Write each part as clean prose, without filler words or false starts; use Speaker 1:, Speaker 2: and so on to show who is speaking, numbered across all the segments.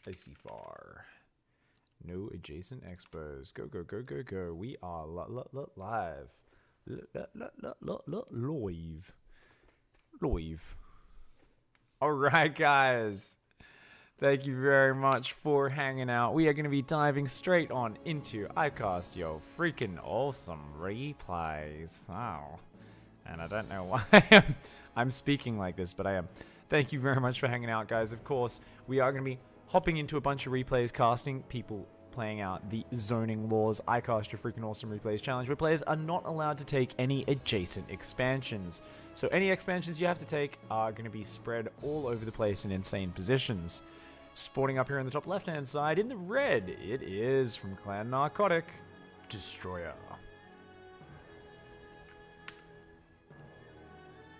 Speaker 1: ICYFAR. No adjacent expos. Go, go, go, go, go. We are live. Live. Alright, guys. Thank you very much for hanging out. We are going to be diving straight on into ICast your freaking awesome replays. Wow. And I don't know why I'm speaking like this, but I am. Thank you very much for hanging out, guys. Of course, we are going to be hopping into a bunch of replays, casting people playing out the zoning laws. ICast your freaking awesome replays challenge, where players are not allowed to take any adjacent expansions. So any expansions you have to take are going to be spread all over the place in insane positions. Sporting up here on the top left-hand side in the red, it is from Clan Narcotic, Destroyer.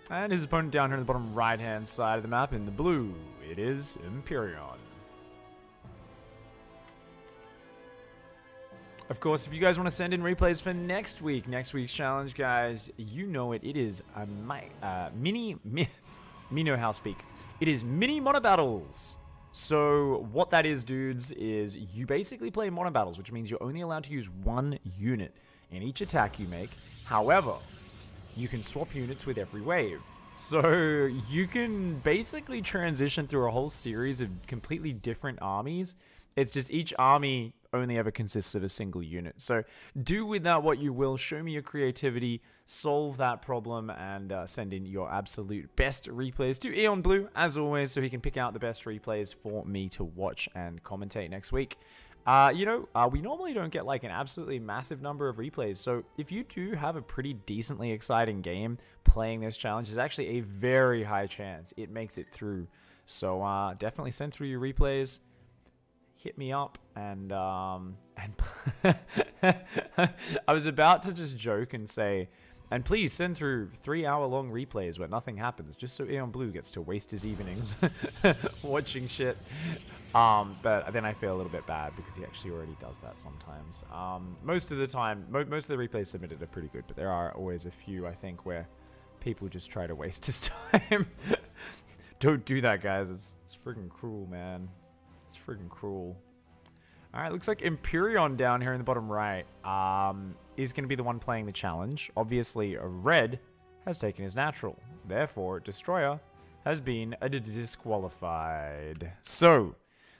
Speaker 1: And his opponent down here on the bottom right-hand side of the map in the blue, it is Empyreon. Of course, if you guys want to send in replays for next week's challenge, guys, you know it. It is a me know how speak. It is mini mono battles. So what that is, dudes, is you basically play mono battles, which means you're only allowed to use one unit in each attack you make. However, you can swap units with every wave. So you can basically transition through a whole series of completely different armies. It's just each army only ever consists of a single unit. So do with that what you will. Show me your creativity, solve that problem, and send in your absolute best replays to Eon Blue, as always, so he can pick out the best replays for me to watch and commentate next week. We normally don't get like an absolutely massive number of replays, so if you do have a pretty decently exciting game playing this challenge, there's actually a very high chance it makes it through. So definitely send through your replays. Hit me up, and I was about to just joke and say, and please send through 3-hour-long replays where nothing happens, just so Eon Blue gets to waste his evenings watching shit. But then I feel a little bit bad because he actually already does that sometimes. Most of the time, most of the replays submitted are pretty good, but there are always a few, I think, where people just try to waste his time. Don't do that, guys. It's freaking cruel, man. It's freaking cruel. Alright, looks like Empyreon down here in the bottom right is going to be the one playing the challenge. Obviously, Red has taken his natural. Therefore, Destroyer has been disqualified. So,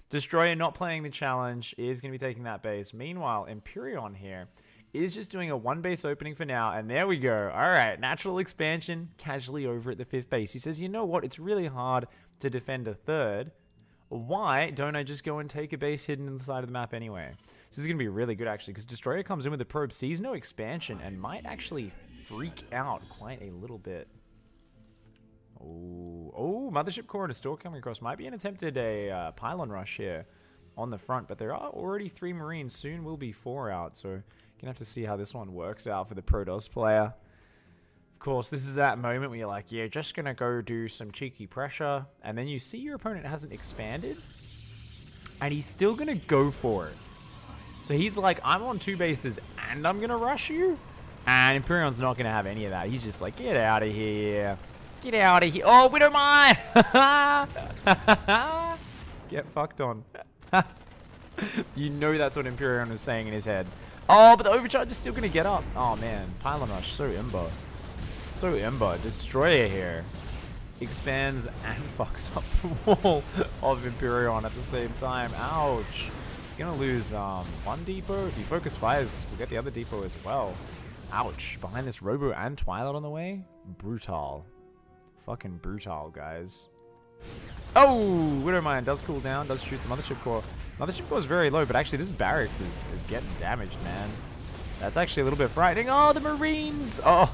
Speaker 1: Destroyer not playing the challenge is going to be taking that base. Meanwhile, Empyreon here is just doing a 1 base opening for now. And there we go. Alright, natural expansion casually over at the 5th base. He says, you know what? It's really hard to defend a 3rd. Why don't I just go and take a base hidden in the side of the map anyway? This is going to be really good, actually, because Destroyer comes in with a probe, sees no expansion, and might actually freak out quite a little bit. Oh, Mothership Core and a Stork coming across. Might be an attempted pylon rush here on the front, but there are already 3 Marines. Soon will be 4 out, so you're going to have to see how this one works out for the Protoss player. Of course, this is that moment where you're like, yeah, just gonna go do some cheeky pressure, and then you see your opponent hasn't expanded, and he's still gonna go for it. So he's like, I'm on 2 bases, and I'm gonna rush you? And Empyreon's not gonna have any of that. He's just like, get out of here. Get out of here. Oh, we don't mind! Get fucked on. You know that's what Empyreon is saying in his head. Oh, but the overcharge is still gonna get up. Oh, man. Pylon rush, so imbo. So imba. Destroyer here expands and fucks up the wall of Empyreon at the same time. Ouch. He's gonna lose 1 depot. If he focus fires, we'll get the other depot as well. Ouch. Behind this Robo and Twilight on the way. Brutal. Fucking brutal, guys. Oh! Widowmine does cool down, does shoot the Mothership Core. Mothership Core is very low, but actually this barracks is getting damaged, man. That's actually a little bit frightening. Oh, the Marines! Oh,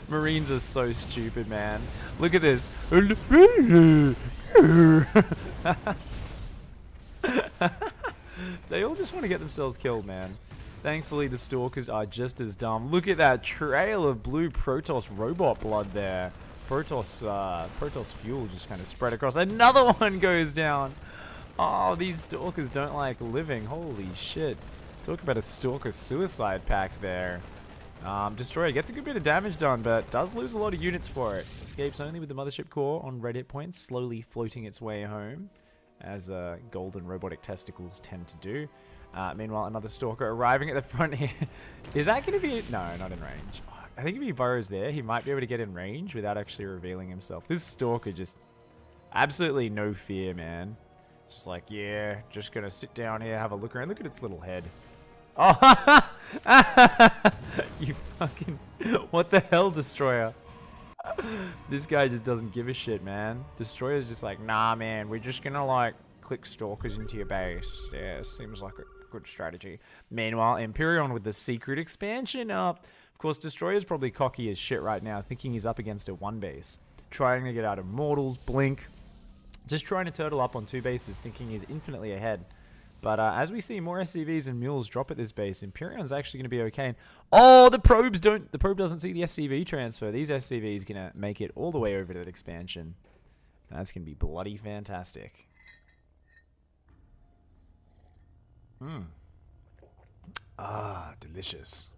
Speaker 1: Marines are so stupid, man. Look at this. They all just want to get themselves killed, man. Thankfully, the Stalkers are just as dumb. Look at that trail of blue Protoss robot blood there. Protoss fuel just kind of spread across. Another one goes down. Oh, these Stalkers don't like living. Holy shit. Talk about a Stalker suicide pact there. Destroyer gets a good bit of damage done, but does lose a lot of units for it. Escapes only with the Mothership Core on red hit points, slowly floating its way home. as golden robotic testicles tend to do. Meanwhile, another Stalker arriving at the front here. Is that going to be... No, not in range. I think if he burrows there, he might be able to get in range without actually revealing himself. This Stalker just... Absolutely no fear, man. Just like, yeah, just going to sit down here, have a look around. Look at its little head. Oh, you fucking... What the hell, Destroyer? This guy just doesn't give a shit, man. Destroyer's just like, nah, man, we're just going to, like, click Stalkers into your base. Yeah, seems like a good strategy. Meanwhile, Empyrean with the secret expansion up. Of course, Destroyer's probably cocky as shit right now, thinking he's up against a 1 base. Trying to get out of Mortals, Blink. Just trying to turtle up on 2 bases, thinking he's infinitely ahead. But as we see more SCVs and mules drop at this base, Empyrean's actually going to be okay. And, oh, the probe doesn't see the SCV transfer. These SCVs going to make it all the way over to that expansion. That's going to be bloody fantastic. Ah, delicious.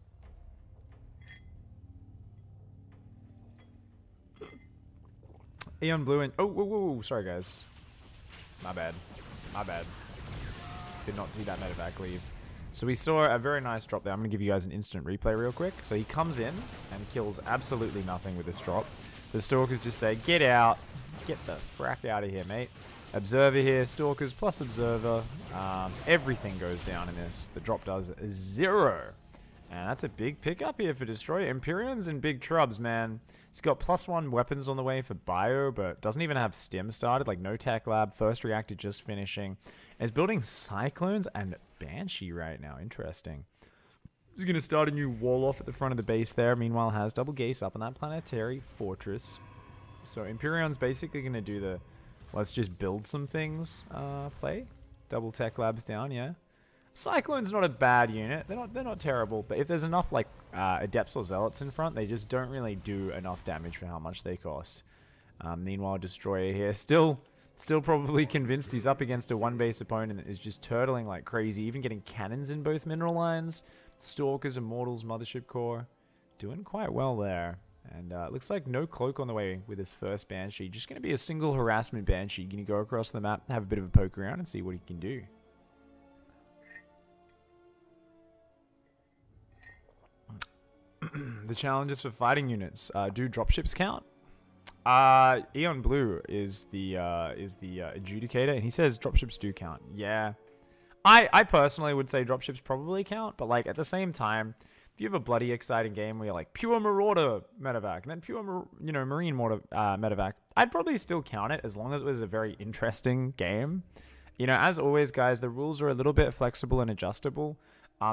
Speaker 1: Eon Blue and... Oh, whoa, whoa, whoa. Sorry, guys. My bad. My bad. Did not see that medevac leave. So we saw a very nice drop there. I'm going to give you guys an instant replay real quick. So he comes in and kills absolutely nothing with this drop. The Stalkers just say, get out. Get the frack out of here, mate. Observer here. Stalkers plus Observer. Everything goes down in this. The drop does 0. And that's a big pickup here for Destroyer. Empyrean's in big trubs, man. He's got +1 weapons on the way for Bio, but doesn't even have Stim started. Like, no Tech Lab. First Reactor just finishing. And he's building Cyclones and Banshee right now. Interesting. He's going to start a new wall off at the front of the base there. Meanwhile, has double gates up on that Planetary Fortress. So Empyrean's basically going to do the let's just build some things play. Double Tech Labs down, yeah. Cyclone's not a bad unit. They're not terrible. But if there's enough like Adepts or Zealots in front, they just don't really do enough damage for how much they cost. Meanwhile, Destroyer here still probably convinced he's up against a 1-base opponent that is just turtling like crazy. Even getting cannons in both mineral lines. Stalkers, Immortals, Mothership Core. Doing quite well there. And looks like no cloak on the way with his first Banshee. Just going to be a single harassment Banshee. Going to go across the map, have a bit of a poke around and see what he can do. The challenges for fighting units. Do dropships count? Eon Blue is the adjudicator, and he says dropships do count. Yeah, I personally would say dropships probably count, but like at the same time, if you have a bloody exciting game where you're like pure Marauder medevac and then pure Marine mortar medevac, I'd probably still count it as long as it was a very interesting game. You know, as always, guys, the rules are a little bit flexible and adjustable.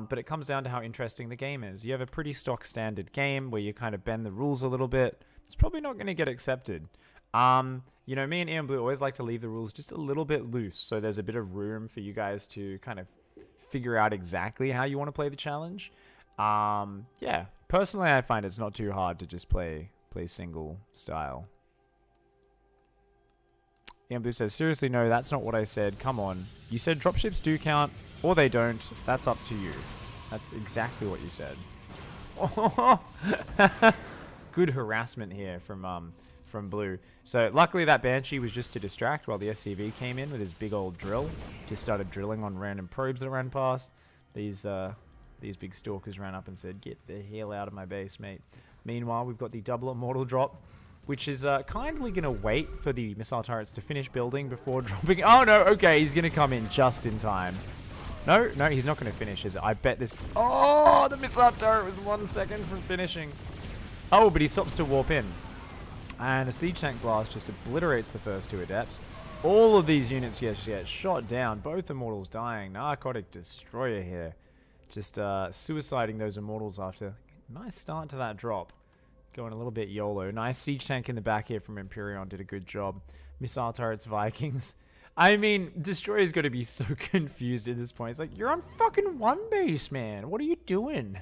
Speaker 1: But it comes down to how interesting the game is. You have a pretty stock standard game where you kind of bend the rules a little bit. It's probably not going to get accepted. You know, me and Eon Blue always like to leave the rules just a little bit loose. So there's a bit of room for you guys to kind of figure out exactly how you want to play the challenge. Yeah, personally, I find it's not too hard to just play single style. Eon Blue says, seriously, no, that's not what I said. Come on. You said dropships do count, or they don't. That's up to you. That's exactly what you said. Good harassment here from Blue. So luckily that Banshee was just to distract while the SCV came in with his big old drill. Just started drilling on random probes that ran past. These big Stalkers ran up and said, get the hell out of my base, mate. Meanwhile, we've got the double Immortal drop, which is kindly going to wait for the missile turrets to finish building before dropping. Oh, no. Okay, he's going to come in just in time. No, he's not going to finish, is it? I bet this... Oh, the missile turret was 1 second from finishing. Oh, but he stops to warp in. And a Siege Tank Blast just obliterates the first 2 Adepts. All of these units get shot down. Both Immortals dying. Narcotic Destroyer here. Just suiciding those Immortals after... Nice start to that drop. Going a little bit YOLO. Nice Siege Tank in the back here from Empyrean. Did a good job. Missile Turrets, Vikings. I mean, Destroyer's got to be so confused at this point. It's like, you're on fucking 1 base, man. What are you doing?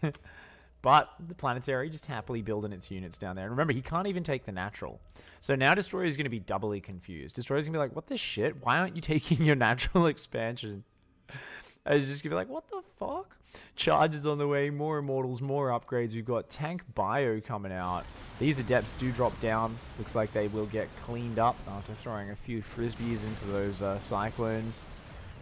Speaker 1: But the Planetary just happily building its units down there. And remember, he can't even take the natural. So now Destroyer's going to be doubly confused. Destroyer's going to be like, what the shit? Why aren't you taking your natural expansion? I was just gonna be like, what the fuck? Charges on the way, more immortals, more upgrades. We've got tank bio coming out. These adepts do drop down. Looks like they will get cleaned up after throwing a few frisbees into those cyclones.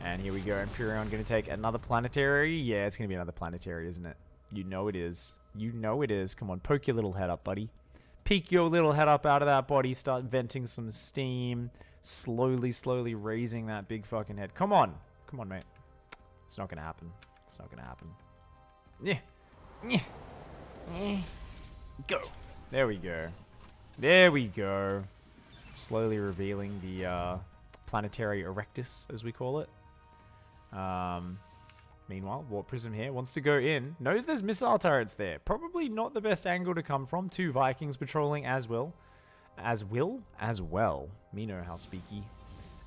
Speaker 1: And here we go. Empyrean going to take another planetary. Yeah, it's going to be another planetary, isn't it? You know it is. You know it is. Come on, poke your little head up, buddy. Peek your little head up out of that body. Start venting some steam. Slowly, slowly raising that big fucking head. Come on. Come on, mate. It's not going to happen. It's not going to happen. Yeah. Yeah. Yeah. Go. There we go. There we go. Slowly revealing the planetary erectus, as we call it. Meanwhile, Warp Prism here wants to go in. Knows there's missile turrets there. Probably not the best angle to come from. 2 Vikings patrolling as well. As well? Me know how speaky.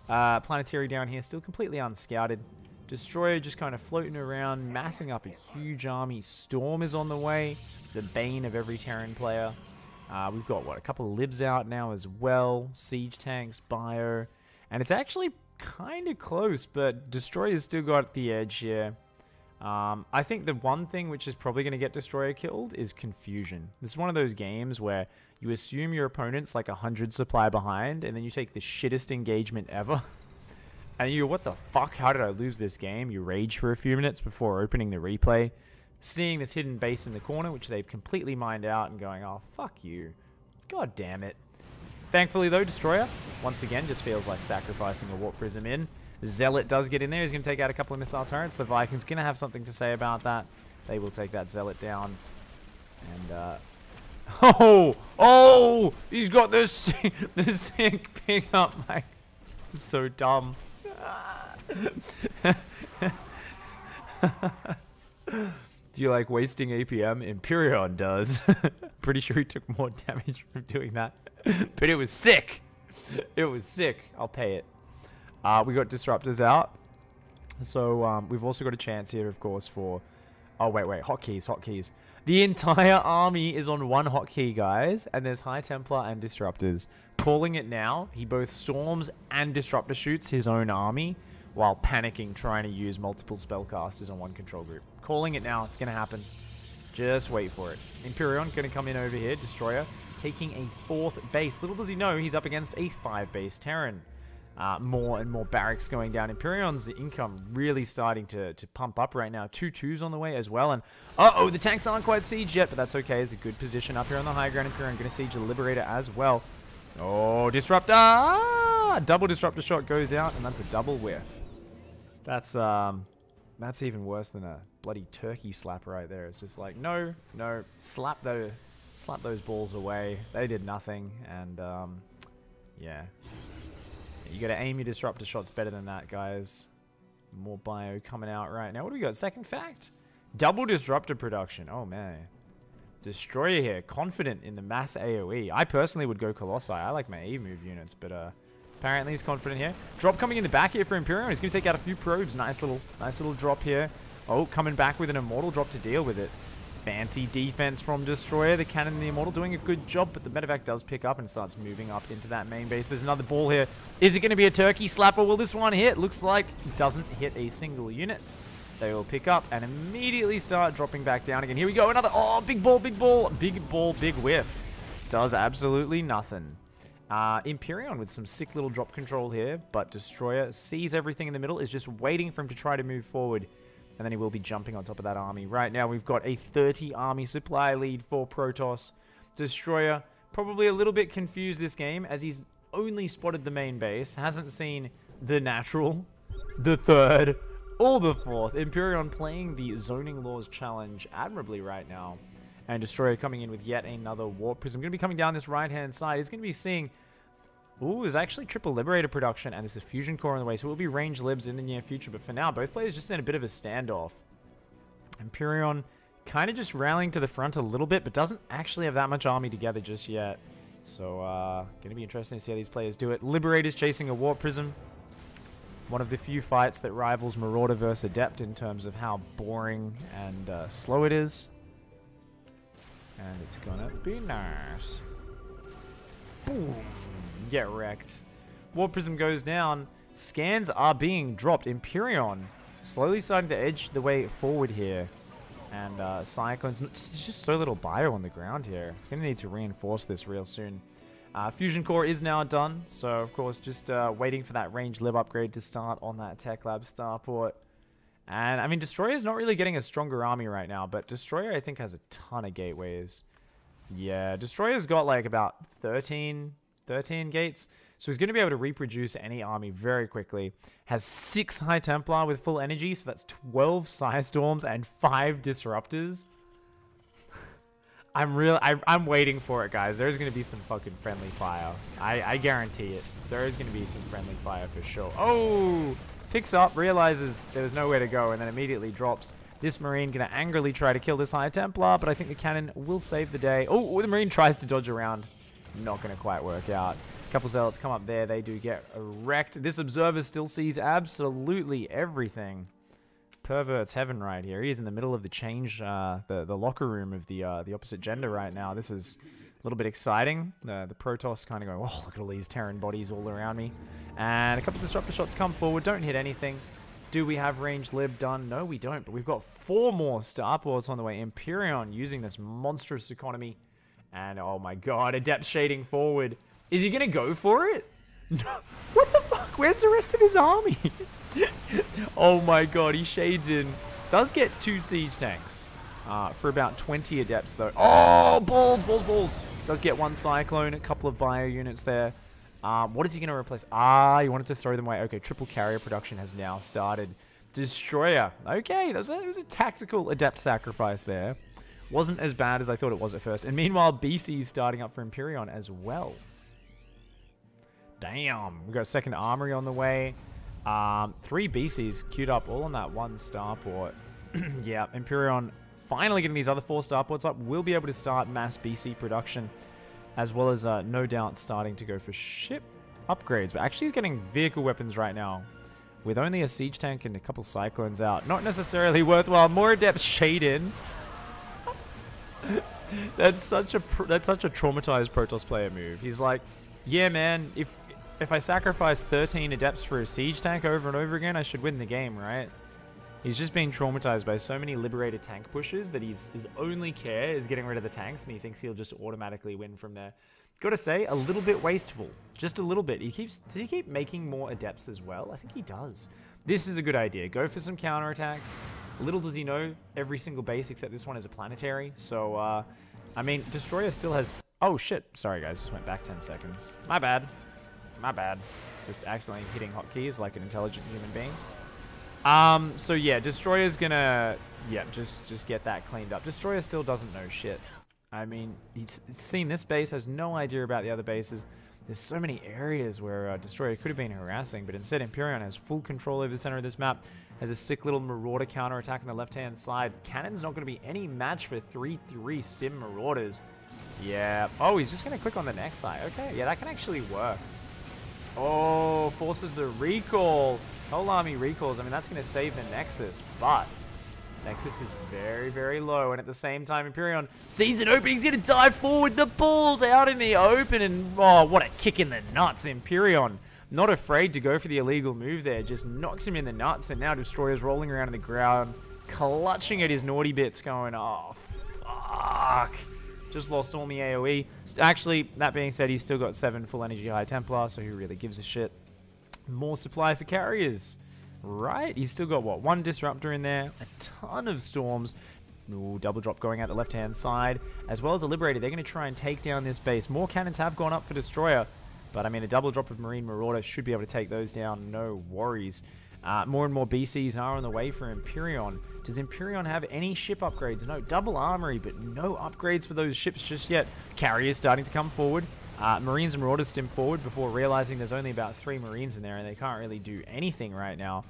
Speaker 1: Planetary down here, still completely unscouted. Destroyer just kind of floating around, massing up a huge army. Storm is on the way. The bane of every Terran player. We've got, what, a couple of libs out now as well. Siege tanks, bio. And it's actually kind of close, but Destroyer's still got the edge here. I think the one thing which is probably going to get Destroyer killed is confusion. This is one of those games where you assume your opponent's like 100 supply behind, and then you take the shittest engagement ever. And you go, what the fuck? How did I lose this game? You rage for a few minutes before opening the replay. Seeing this hidden base in the corner, which they've completely mined out, and going, oh, fuck you. God damn it. Thankfully, though, Destroyer, once again, just feels like sacrificing a Warp Prism in. Zealot does get in there. He's going to take out a couple of missile turrets. The Vikings going to have something to say about that. They will take that Zealot down. And, oh, he's got the sick pickup, mate. This is so dumb. Do you like wasting APM? Empyrean does. Pretty sure he took more damage from doing that. But it was sick. It was sick. I'll pay it. We got disruptors out. So we've also got a chance here, of course, for... Oh, wait. Hotkeys. The entire army is on one hotkey, guys. And there's High Templar and disruptors. Calling it now. He both storms and disruptor shoots his own army while panicking, trying to use multiple spellcasters on one control group. Calling it now. It's going to happen. Just wait for it. Empyrean going to come in over here. Destroyer taking a 4th base. Little does he know he's up against a 5-base Terran. More and more barracks going down. Empyrean's income really starting to pump up right now. 2 2s on the way as well. And uh-oh, the tanks aren't quite sieged yet, but that's okay. It's a good position up here on the high ground. Empyrean going to siege a Liberator as well. Oh, Disruptor! Double Disruptor shot goes out, and that's a double whiff. That's even worse than a bloody turkey slap right there. It's just like, no, slap those balls away. They did nothing, and yeah. You gotta aim your disruptor shots better than that, guys. More bio coming out right now. What do we got? Second fact? Double disruptor production. Oh, man. Destroyer here. Confident in the mass AoE. I personally would go Colossi. I like my A-move units, but apparently he's confident here. Drop coming in the back here for Empyrean. He's gonna take out a few probes. Nice little drop here. Oh, coming back with an Immortal drop to deal with it. Fancy defense from Destroyer. The Cannon and the Immortal doing a good job, but the medevac does pick up and starts moving up into that main base. There's another ball here. Is it going to be a turkey slapper? Will this one hit? Looks like it doesn't hit a single unit. They will pick up and immediately start dropping back down again. Here we go. Another. Oh, big ball. Big whiff. Does absolutely nothing. Empyrean with some sick little drop control here, but Destroyer sees everything in the middle, is just waiting for him to try to move forward. And then he will be jumping on top of that army. Right now, we've got a 30 army supply lead for Protoss. Destroyer, probably a little bit confused this game, as he's only spotted the main base. Hasn't seen the natural, the 3rd, or the 4th. Empyrean playing the Zoning Laws challenge admirably right now. And Destroyer coming in with yet another Warp Prism. Going to be coming down this right-hand side. He's going to be seeing... Ooh, there's actually triple Liberator production, and there's a Fusion Core on the way, so it will be range libs in the near future. But for now, both players just in a bit of a standoff. Empyrean kind of just rallying to the front a little bit, but doesn't actually have that much army together just yet. So, going to be interesting to see how these players do it. Liberator's chasing a Warp Prism. One of the few fights that rivals Marauder versus Adept in terms of how boring and slow it is. And it's gonna be nice. Boom. Get wrecked. Warp Prism goes down. Scans are being dropped. Empyrean Slowly starting to edge the way forward here. And Cyclone's just so little bio on the ground here. It's going to need to reinforce this real soon. Fusion Core is now done. So, of course, just waiting for that range lib upgrade to start on that Tech Lab starport. And, I mean, Destroyer's not really getting a stronger army right now. But Destroyer, I think, has a ton of gateways. Yeah, Destroyer's got, like, about 13 gates. So he's going to be able to reproduce any army very quickly. Has 6 High Templar with full energy, so that's 12 Psystorms and 5 Disruptors. I'm waiting for it, guys. There's going to be some fucking friendly fire. I guarantee it. There is going to be some friendly fire for sure. Oh! Picks up, realizes there's nowhere to go, and then immediately drops. This Marine going to angrily try to kill this High Templar, but I think the cannon will save the day. Oh, the Marine tries to dodge around. Not going to quite work out. Couple Zealots come up there. They do get wrecked. This Observer still sees absolutely everything. Pervert's heaven right here. He is in the middle of the change, the locker room of the opposite gender right now. This is a little bit exciting. The Protoss kind of going, oh, look at all these Terran bodies all around me. And a couple of Disruptor shots come forward. Don't hit anything. Do we have range lib done? No, we don't. But we've got 4 more starports on the way. Empyrean using this monstrous economy. And, oh my god, Adept shading forward. Is he going to go for it? What the fuck? Where's the rest of his army? Oh my god, he shades in. Does get 2 siege tanks for about 20 Adepts, though. Oh, balls. Does get 1 Cyclone, a couple of bio units there. What is he going to replace? He wanted to throw them away. Okay, triple carrier production has now started. Destroyer. Okay, it was a tactical Adept sacrifice there. Wasn't as bad as I thought it was at first. And meanwhile, BC is starting up for Empyrean as well. Damn. We've got a second armory on the way. 3 BCs queued up all on that 1 starport. Yeah, Empyrean finally getting these other 4 starports up. We'll be able to start mass BC production. As well as, no doubt, starting to go for ship upgrades. But actually he's getting vehicle weapons right now. With only a siege tank and a couple Cyclones out. Not necessarily worthwhile. More Adepts shade in. That's such a traumatized Protoss player move. He's like, yeah, man, if I sacrifice 13 Adepts for a siege tank over and over again, I should win the game, right? He's just been traumatized by so many liberated tank pushes that his only care is getting rid of the tanks, and he thinks he'll just automatically win from there. Gotta say, a little bit wasteful. Just a little bit. Does he keep making more Adepts as well? I think he does. This is a good idea. Go for some counterattacks. Little does he know, every single base except this one is a planetary. So, I mean, Destroyer still has... Oh, shit. Sorry, guys. Just went back 10 seconds. My bad. Just accidentally hitting hotkeys like an intelligent human being. So, yeah, Destroyer's gonna... Yeah, just get that cleaned up. Destroyer still doesn't know shit. I mean, he's seen this base, has no idea about the other bases. There's so many areas where Destroyer could have been harassing, but instead Empyrean has full control over the center of this map. Has a sick little Marauder counterattack on the left-hand side. Cannon's not going to be any match for 3-3 Stim Marauders. Yeah. Oh, he's just going to click on the next side. Okay, yeah, that can actually work. Oh, forces the recall. Whole army recalls. I mean, that's going to save the Nexus, but Nexus is very, very low. And at the same time, Empyrean sees it open. He's going to dive forward. The ball's out in the open. And, oh, what a kick in the nuts. Empyrean, not afraid to go for the illegal move there. Just knocks him in the nuts. And now Destroyer's rolling around on the ground, clutching at his naughty bits, going, oh, fuck. Just lost all my AoE. Actually, that being said, he's still got 7 full energy High Templar, so who really gives a shit? More supply for carriers. Right? He's still got, what, 1 Disruptor in there, a ton of Storms. Ooh, double drop going out the left-hand side. As well as the Liberator, they're going to try and take down this base. More cannons have gone up for Destroyer, but I mean, a double drop of Marine Marauder should be able to take those down, no worries. More and more BCs are on the way for Empyrean. Does Empyrean have any ship upgrades? No, double armory, but no upgrades for those ships just yet. Carriers starting to come forward. Marines and Marauders stim forward before realizing there's only about 3 Marines in there and they can't really do anything right now.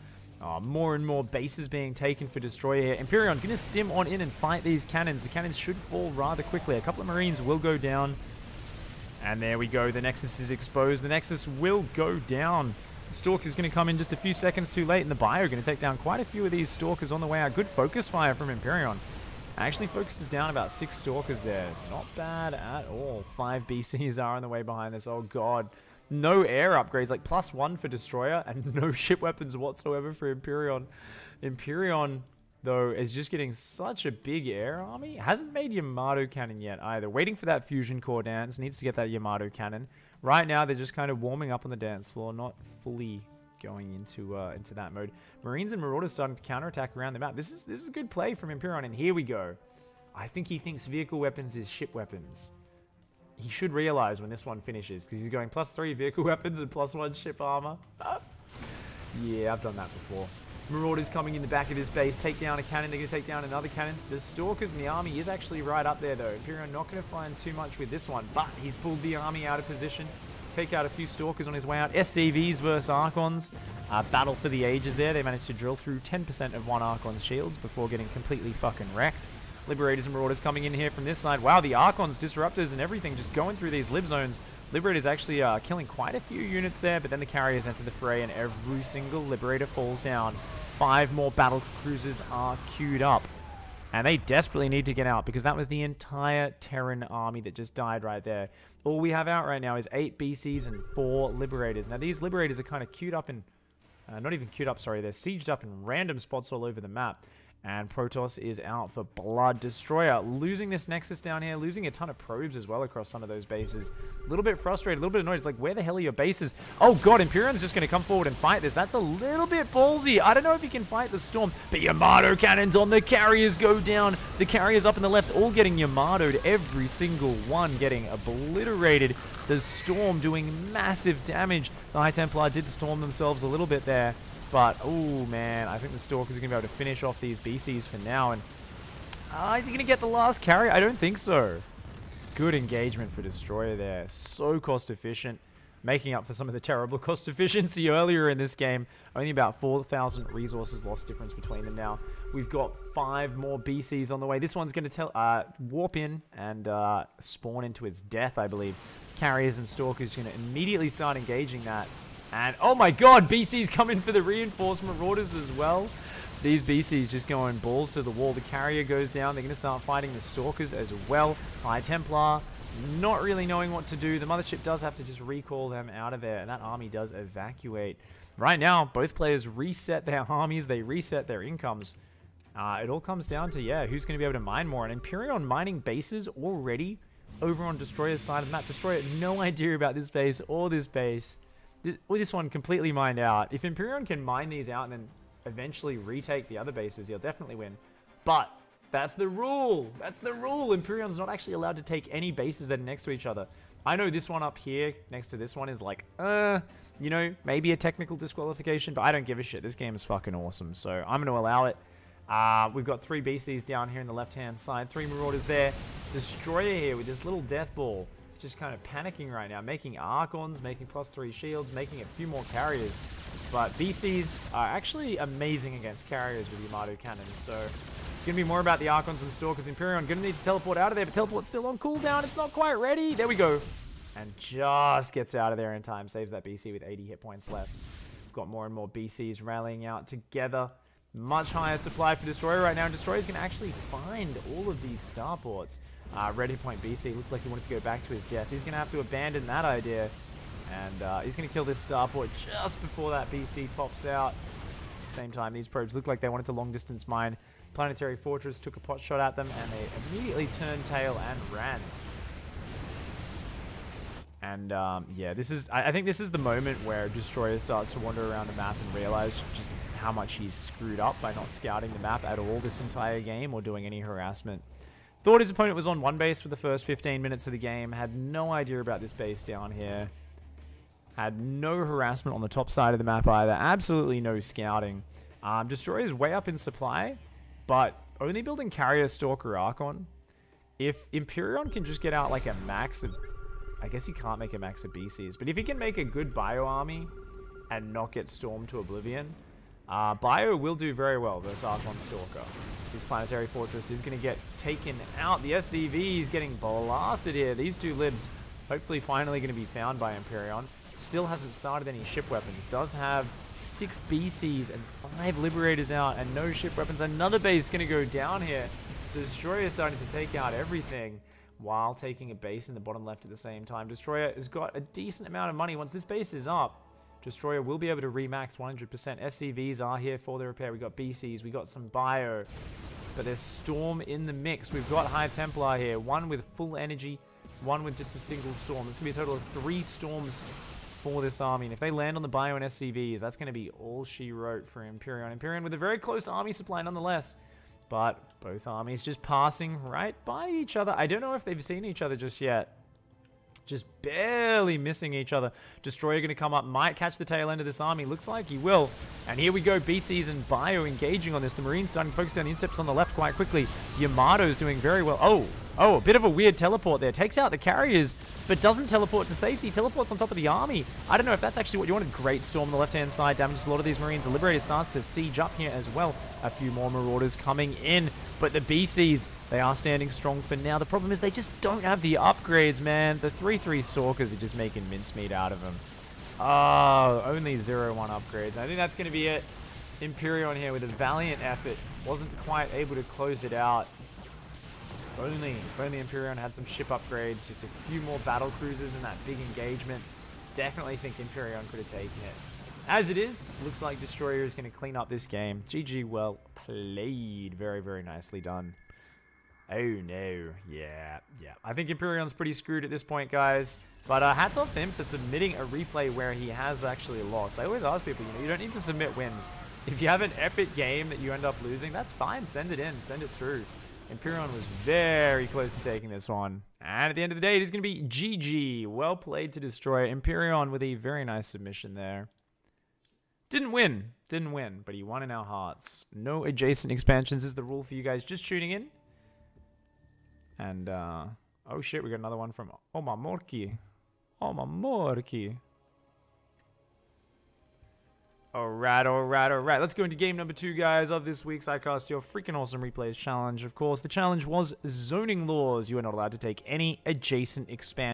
Speaker 1: More and more bases being taken for Destroyer here. Empyrean going to stim on in and fight these cannons. The cannons should fall rather quickly. A couple of Marines will go down. And there we go. The Nexus is exposed. The Nexus will go down. The Stalker's going to come in just a few seconds too late, and the Bio going to take down quite a few of these Stalkers on the way out. Good focus fire from Empyrean. Actually focuses down about 6 Stalkers there. Not bad at all. 5 BCs are on the way behind this. Oh, God. no air upgrades, like +1 for Destroyer, and no ship weapons whatsoever for Empyrean. Empyrean, though, is just getting such a big air army. Hasn't made Yamato Cannon yet either. Waiting for that Fusion Core dance. Needs to get that Yamato Cannon. Right now, they're just kind of warming up on the dance floor, not fully going into that mode. Marines and Marauders starting to counterattack around the map. This is a good play from Empyrean, and here we go. I think he thinks vehicle weapons is ship weapons. He should realize when this one finishes, because he's going +3 vehicle weapons and +1 ship armor. Yeah, I've done that before. Marauders coming in the back of his base, take down a cannon, they're going to take down another cannon. The Stalkers in the army is actually right up there though. Empyrean not going to find too much with this one, but he's pulled the army out of position. Take out a few Stalkers on his way out. SCVs versus Archons. Battle for the ages there. They managed to drill through 10% of one Archon's shields before getting completely fucking wrecked. Liberators and Marauders coming in here from this side. Wow, the Archons, Disruptors, and everything just going through these lib zones. Liberators actually killing quite a few units there, but then the carriers enter the fray and every single Liberator falls down. 5 more battle cruisers are queued up. And they desperately need to get out because that was the entire Terran army that just died right there. All we have out right now is 8 BCs and 4 Liberators. Now these Liberators are kind of queued up in... not even queued up, sorry. They're sieged up in random spots all over the map. And Protoss is out for Blood Destroyer. Losing this Nexus down here. Losing a ton of probes as well across some of those bases. A little bit frustrated. A little bit annoyed. It's like, where the hell are your bases? Oh god, Empyrean's just going to come forward and fight this. That's a little bit ballsy. I don't know if he can fight the Storm. But Yamato cannons on the carriers go down. The carriers up in the left all getting Yamato'd. Every single one getting obliterated. The Storm doing massive damage. The High Templar did storm themselves a little bit there. But, oh man, I think the Stalkers are going to be able to finish off these BCs for now. And is he going to get the last carry? I don't think so. Good engagement for Destroyer there. So cost efficient. Making up for some of the terrible cost efficiency earlier in this game. Only about 4,000 resources lost difference between them now. We've got 5 more BCs on the way. This one's going to warp in and spawn into its death, I believe. Carriers and Stalkers are going to immediately start engaging that. And, oh my god, BC's coming for the reinforcement Marauders as well. These BCs just going balls to the wall. The carrier goes down. They're going to start fighting the Stalkers as well. High Templar, not really knowing what to do. The Mothership does have to just recall them out of there, and that army does evacuate. Right now, both players reset their armies. They reset their incomes. It all comes down to, yeah, who's going to be able to mine more. And Empyrean mining bases already over on Destroyer's side of the map. Destroyer, no idea about this base or this base. This one completely mined out. If Empyrean can mine these out and then eventually retake the other bases, he'll definitely win. But that's the rule. That's the rule. Empyrean's not actually allowed to take any bases that are next to each other. I know this one up here next to this one is like, you know, maybe a technical disqualification, but I don't give a shit. This game is fucking awesome, so I'm going to allow it. We've got 3 BCs down here in the left-hand side. 3 Marauders there. Destroyer here with this little death ball. Just kind of panicking right now, making Archons, making +3 shields, making a few more carriers. But BCs are actually amazing against carriers with Yamato cannons, so it's going to be more about the Archons and Stalkers. Empyrean going to need to teleport out of there, but teleport's still on cooldown. It's not quite ready. There we go. And just gets out of there in time, saves that BC with 80 hit points left. We've got more and more BCs rallying out together. Much higher supply for Destroyer right now, and Destroyer's going to actually find all of these starports. Red hit point BC looked like he wanted to go back to his death. He's going to have to abandon that idea. And he's going to kill this starport just before that BC pops out. At the same time, these probes look like they wanted to long distance mine. Planetary Fortress took a pot shot at them, and they immediately turned tail and ran. And yeah, I think this is the moment where Destroyer starts to wander around the map and realize just how much he's screwed up by not scouting the map at all this entire game or doing any harassment. Thought his opponent was on one base for the first 15 minutes of the game. Had no idea about this base down here. Had no harassment on the top side of the map either. Absolutely no scouting. Destroyer's way up in supply, but only building Carrier, Stalker, Archon. If Empyrean can just get out like a max of... I guess he can't make a max of BCs, but if he can make a good Bio army and not get stormed to oblivion, Bio will do very well versus Archon Stalker. His Planetary Fortress is going to get taken out. The SCV is getting blasted here. These 2 libs hopefully finally going to be found by Empyrean. Still hasn't started any ship weapons. Does have 6 BCs and 5 Liberators out and no ship weapons. Another base going to go down here. Destroyer starting to take out everything. while taking a base in the bottom left at the same time. Destroyer has got a decent amount of money. Once this base is up, Destroyer will be able to remax 100%. SCVs are here for the repair. We got BCs, we got some bio, but there's Storm in the mix. We've got High Templar here, one with full energy, one with just a single Storm. This is going to be a total of 3 Storms for this army, and if they land on the bio and SCVs, that's going to be all she wrote for Empyrean. Empyrean with a very close army supply nonetheless, but both armies just passing right by each other. I don't know if they've seen each other just yet. Just barely missing each other. Destroyer going to come up, might catch the tail end of this army. Looks like he will. And here we go, BCs and Bio engaging on this. The Marines starting to focus down the intercepts on the left quite quickly. Yamato's doing very well. Oh, a bit of a weird teleport there. Takes out the carriers, but doesn't teleport to safety. Teleports on top of the army. I don't know if that's actually what you wanted. Great Storm on the left-hand side. Damages a lot of these Marines. The Liberator starts to siege up here as well. A few more Marauders coming in. But the BCs, they are standing strong for now. The problem is they just don't have the upgrades, man. The 3-3 Stalkers are just making mincemeat out of them. Oh, only 0-1 upgrades. I think that's going to be it. Empyrean here with a valiant effort. Wasn't quite able to close it out. If only Empyrean had some ship upgrades, just a few more battle cruisers in that big engagement. Definitely think Empyrean could have taken it. As it is, looks like Destroyer is going to clean up this game. GG, well played. Very, very nicely done. Oh no, yeah. I think Empyrean's pretty screwed at this point, guys. But hats off to him for submitting a replay where he has actually lost. I always ask people, you don't need to submit wins. If you have an epic game that you end up losing, that's fine. Send it in, send it through. Empyrean was very close to taking this one. And at the end of the day, it is going to be GG. Well played to Destroyer. Empyrean with a very nice submission there. Didn't win, but he won in our hearts. No adjacent expansions is the rule for you guys just tuning in. And, oh shit, we got another one from Omamorki. Alright. Let's go into game number 2, guys, of this week's ICast Your Freaking Awesome Replays Challenge. Of course, the challenge was zoning laws. You are not allowed to take any adjacent expansion.